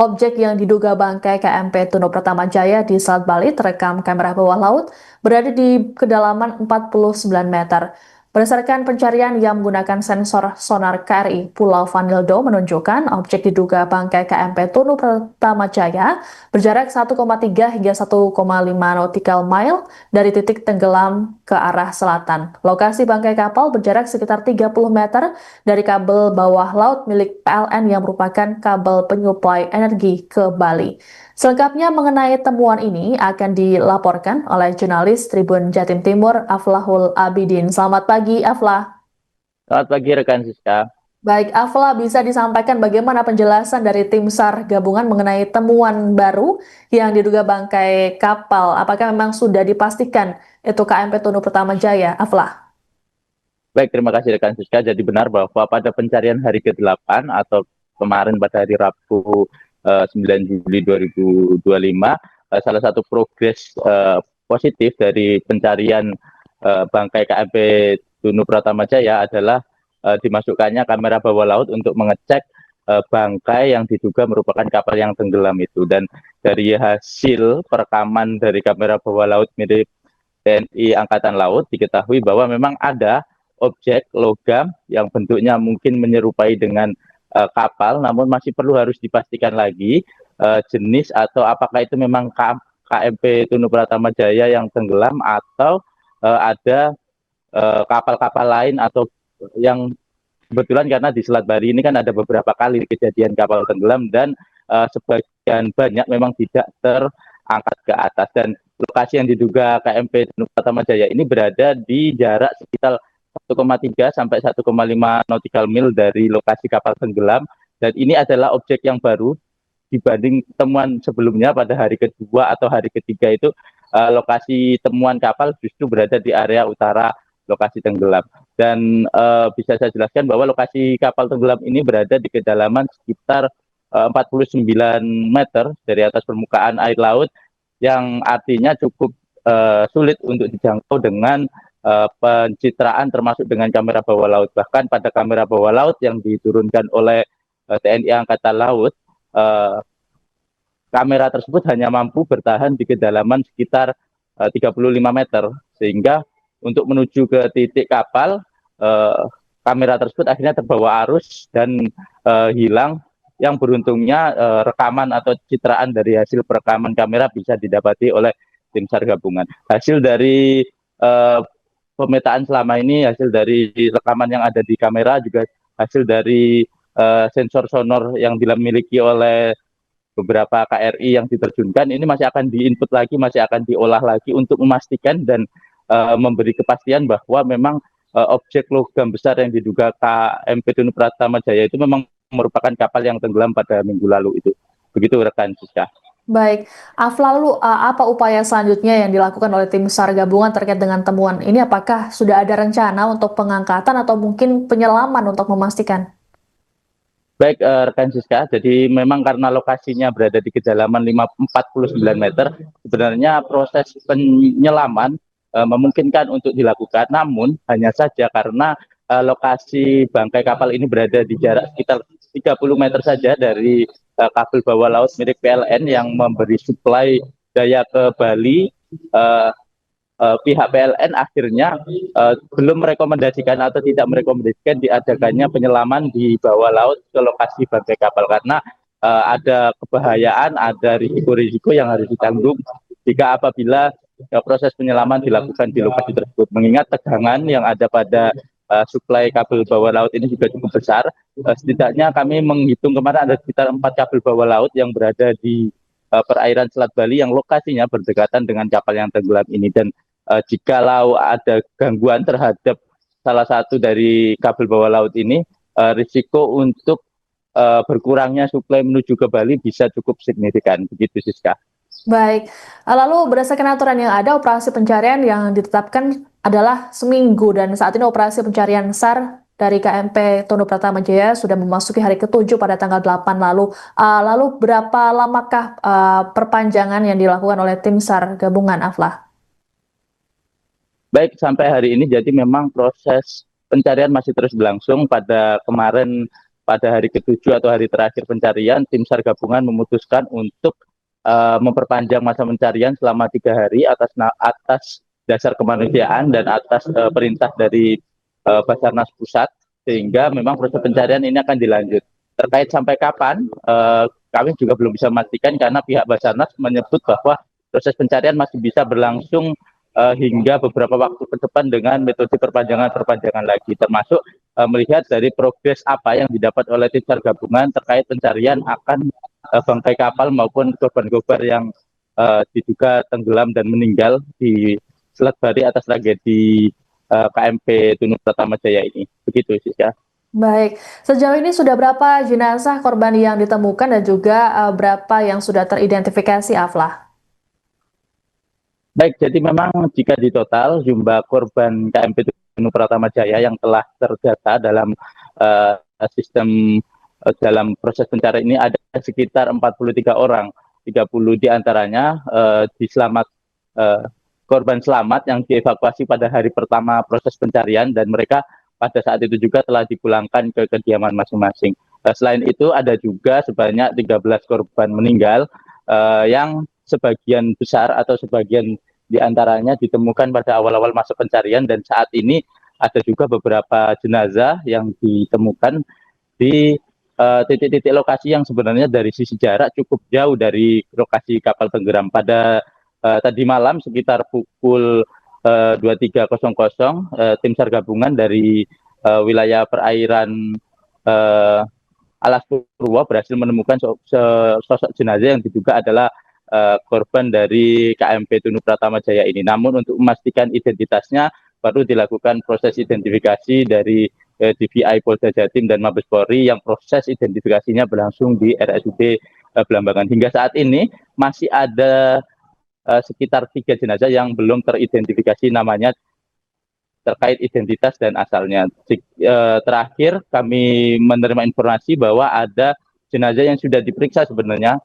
Objek yang diduga bangkai KMP Tunu Pratama Jaya di Selat Bali terekam kamera bawah laut berada di kedalaman 49 meter. Berdasarkan pencarian yang menggunakan sensor sonar KRI Pulau Vanildo menunjukkan objek diduga bangkai KMP Tunu Pratama Jaya berjarak 1,3 hingga 1,5 nautical mile dari titik tenggelam ke arah selatan. Lokasi bangkai kapal berjarak sekitar 30 meter dari kabel bawah laut milik PLN yang merupakan kabel penyuplai energi ke Bali. Selengkapnya mengenai temuan ini akan dilaporkan oleh jurnalis Tribun Jatim Timur, Aflahul Abidin. Selamat pagi, Aflah. Selamat pagi rekan Siska. Baik, Aflah, bisa disampaikan bagaimana penjelasan dari tim SAR gabungan mengenai temuan baru yang diduga bangkai kapal? Apakah memang sudah dipastikan itu KMP Tunu Pratama Jaya, Aflah? Baik, terima kasih rekan Siska. Jadi benar bahwa pada pencarian hari ke-8 atau kemarin pada hari Rabu 9 Juli 2025, salah satu progres positif dari pencarian bangkai KMP Tunu Pratama Jaya adalah dimasukkannya kamera bawah laut untuk mengecek bangkai yang diduga merupakan kapal yang tenggelam itu. Dan dari hasil perekaman dari kamera bawah laut milik TNI Angkatan Laut diketahui bahwa memang ada objek logam yang bentuknya mungkin menyerupai dengan kapal, namun masih perlu harus dipastikan lagi jenis atau apakah itu memang KMP Tunu Pratama Jaya yang tenggelam atau ada kapal-kapal lain atau yang kebetulan karena di Selat Bali ini kan ada beberapa kali kejadian kapal tenggelam dan sebagian banyak memang tidak terangkat ke atas, dan lokasi yang diduga KMP Tunu Pratama Jaya ini berada di jarak sekitar 1,3 sampai 1,5 nautical mile dari lokasi kapal tenggelam, dan ini adalah objek yang baru dibanding temuan sebelumnya pada hari kedua atau hari ketiga itu lokasi temuan kapal justru berada di area utara lokasi tenggelam. Dan bisa saya jelaskan bahwa lokasi kapal tenggelam ini berada di kedalaman sekitar 49 meter dari atas permukaan air laut, yang artinya cukup sulit untuk dijangkau dengan pencitraan termasuk dengan kamera bawah laut. Bahkan pada kamera bawah laut yang diturunkan oleh TNI Angkatan Laut, kamera tersebut hanya mampu bertahan di kedalaman sekitar 35 meter, sehingga untuk menuju ke titik kapal, kamera tersebut akhirnya terbawa arus dan hilang. Yang beruntungnya rekaman atau citraan dari hasil perekaman kamera bisa didapati oleh tim SAR gabungan. Hasil dari pemetaan selama ini, hasil dari rekaman yang ada di kamera, juga hasil dari sensor sonor yang dimiliki oleh beberapa KRI yang diterjunkan, ini masih akan diinput lagi, masih akan diolah lagi untuk memastikan dan memberi kepastian bahwa memang objek logam besar yang diduga KMP Tunu Pratama Jaya itu memang merupakan kapal yang tenggelam pada minggu lalu itu. Begitu rekan Siska. Baik, lalu apa upaya selanjutnya yang dilakukan oleh tim SAR gabungan terkait dengan temuan ini? Apakah sudah ada rencana untuk pengangkatan atau mungkin penyelaman untuk memastikan? Baik rekan Siska, jadi memang karena lokasinya berada di kedalaman 49 meter, sebenarnya proses penyelaman memungkinkan untuk dilakukan, namun hanya saja karena lokasi bangkai kapal ini berada di jarak sekitar 30 meter saja dari kabel bawah laut milik PLN yang memberi suplai daya ke Bali. Pihak PLN akhirnya belum merekomendasikan atau tidak merekomendasikan diadakannya penyelaman di bawah laut ke lokasi bangkai kapal, karena ada kebahayaan, ada risiko-risiko yang harus ditanggung jika apabila proses penyelaman dilakukan di lokasi tersebut. Mengingat tegangan yang ada pada suplai kabel bawah laut ini juga cukup besar. Setidaknya kami menghitung kemarin ada sekitar 4 kabel bawah laut yang berada di perairan Selat Bali yang lokasinya berdekatan dengan kapal yang tenggelam ini, dan jikalau ada gangguan terhadap salah satu dari kabel bawah laut ini, risiko untuk berkurangnya suplai menuju ke Bali bisa cukup signifikan. Begitu Siska. Baik, lalu berdasarkan aturan yang ada, operasi pencarian yang ditetapkan adalah seminggu dan saat ini operasi pencarian SAR dari KMP Tunu Pratama Jaya sudah memasuki hari ke-7 pada tanggal 8 lalu. Lalu berapa lamakah perpanjangan yang dilakukan oleh tim SAR gabungan, Aflah? Baik, sampai hari ini jadi memang proses pencarian masih terus berlangsung. Pada kemarin pada hari ke-7 atau hari terakhir pencarian, tim SAR gabungan memutuskan untuk memperpanjang masa pencarian selama 3 hari atas dasar kemanusiaan dan atas perintah dari Basarnas Pusat, sehingga memang proses pencarian ini akan dilanjut. Terkait sampai kapan, kami juga belum bisa memastikan karena pihak Basarnas menyebut bahwa proses pencarian masih bisa berlangsung hingga beberapa waktu ke depan dengan metode perpanjangan lagi, termasuk melihat dari progres apa yang didapat oleh tim SAR gabungan terkait pencarian akan bangkai kapal maupun korban-korban yang diduga tenggelam dan meninggal di Selat Bali atas tragedi KMP Tunuk Pratama Jaya ini. Begitu, Siska. Baik, sejauh ini sudah berapa jenazah korban yang ditemukan dan juga berapa yang sudah teridentifikasi, Aflah? Baik, jadi memang jika di total jumlah korban KMP Tunuk Pratama Jaya yang telah terdata dalam sistem dalam proses pencarian ini ada sekitar 43 orang, 30 diantaranya korban selamat yang dievakuasi pada hari pertama proses pencarian dan mereka pada saat itu juga telah dipulangkan ke kediaman masing-masing. Selain itu ada juga sebanyak 13 korban meninggal yang sebagian besar atau sebagian diantaranya ditemukan pada awal-awal masa pencarian dan saat ini ada juga beberapa jenazah yang ditemukan di titik-titik lokasi yang sebenarnya dari sisi jarak cukup jauh dari lokasi kapal tenggelam. Pada tadi malam sekitar pukul 23.00 tim SAR gabungan dari wilayah perairan Alas Purwo berhasil menemukan sosok jenazah yang diduga adalah korban dari KMP Tunuk Pratama Jaya ini. Namun untuk memastikan identitasnya baru dilakukan proses identifikasi dari DVI Polda Jatim dan Mabes Polri yang proses identifikasinya berlangsung di RSUD Belambangan. Hingga saat ini masih ada sekitar 3 jenazah yang belum teridentifikasi namanya terkait identitas dan asalnya. Terakhir kami menerima informasi bahwa ada jenazah yang sudah diperiksa sebenarnya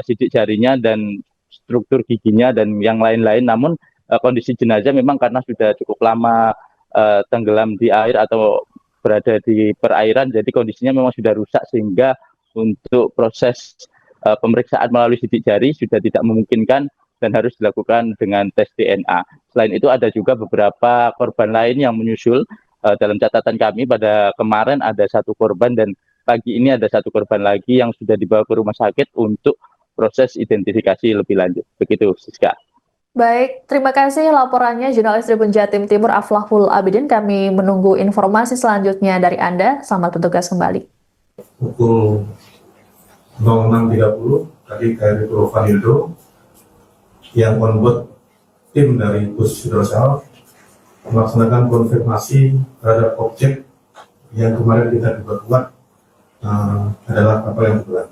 sidik jarinya dan struktur giginya dan yang lain-lain, namun kondisi jenazah memang karena sudah cukup lama tenggelam di air atau berada di perairan, jadi kondisinya memang sudah rusak sehingga untuk proses pemeriksaan melalui sidik jari sudah tidak memungkinkan dan harus dilakukan dengan tes DNA. Selain itu ada juga beberapa korban lain yang menyusul. Dalam catatan kami pada kemarin ada 1 korban dan pagi ini ada 1 korban lagi yang sudah dibawa ke rumah sakit untuk proses identifikasi lebih lanjut. Begitu, Siska. Baik, terima kasih laporannya jurnalis Tribun Jatim Timur Aflahul Abidin. Kami menunggu informasi selanjutnya dari Anda. Selamat bertugas kembali. Pukul 06.30 tadi KRI Purwofanildo yang onboard tim dari Pus Hidrosal melaksanakan konfirmasi terhadap objek yang kemarin kita duga kuat adalah kapal yang tenggelam.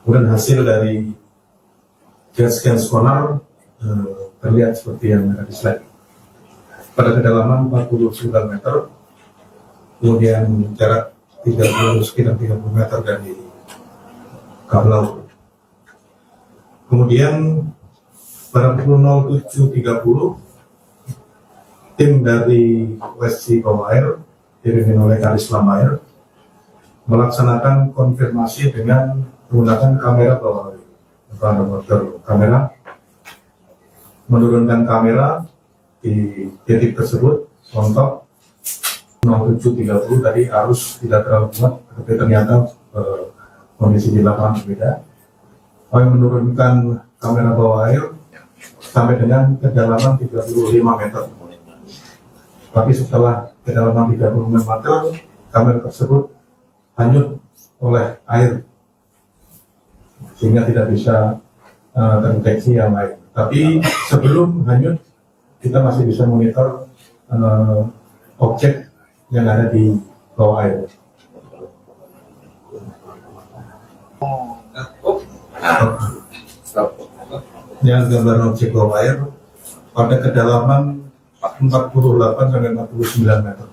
Kemudian hasil dari jet scan sonar terlihat seperti yang ada di slide. Pada kedalaman 49 meter, kemudian jarak sekitar 30 meter dari kapal laut. Kemudian pada pukul 07.30, tim dari WSC Bawah Air dipimpin oleh Kadis Lamair melaksanakan konfirmasi dengan menggunakan kamera bawah air, kamera, menurunkan kamera di titik tersebut untuk 07.30 tadi arus tidak terlalu kuat, tapi ternyata kondisi di lapangan berbeda. Kami menurunkan kamera bawah air sampai dengan kedalaman 35 meter. Tapi setelah kedalaman 35 meter, kamera tersebut hanyut oleh air sehingga tidak bisa terdeteksi yang lain. Tapi sebelum hanyut, kita masih bisa monitor objek yang ada di bawah air. Yang gambar objek bawah air pada kedalaman 48 sampai 49 meter.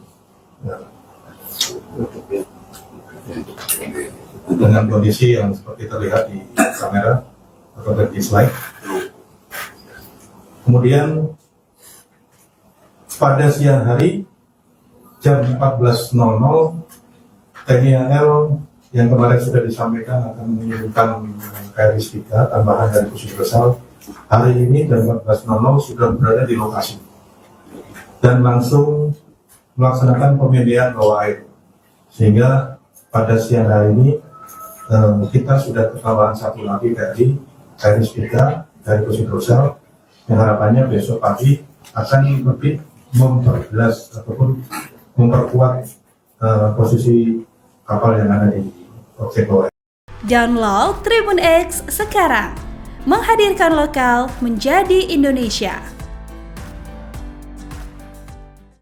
Dengan kondisi yang seperti terlihat di kamera atau di slide. Kemudian pada siang hari jam 14.00 TNI AL yang kemarin sudah disampaikan akan mengirimkan KRI 3 tambahan dari Pusat Resal hari ini jam 14.00 sudah berada di lokasi dan langsung melaksanakan pemilihan bawah air, sehingga pada siang hari ini kita sudah ketambahan satu lagi dari KRI 3 dari Pusat Resal yang harapannya besok pagi akan lebih memperjelas ataupun memperkuat posisi kapal yang ada di objek bawah. Download Tribun X sekarang, menghadirkan lokal menjadi Indonesia.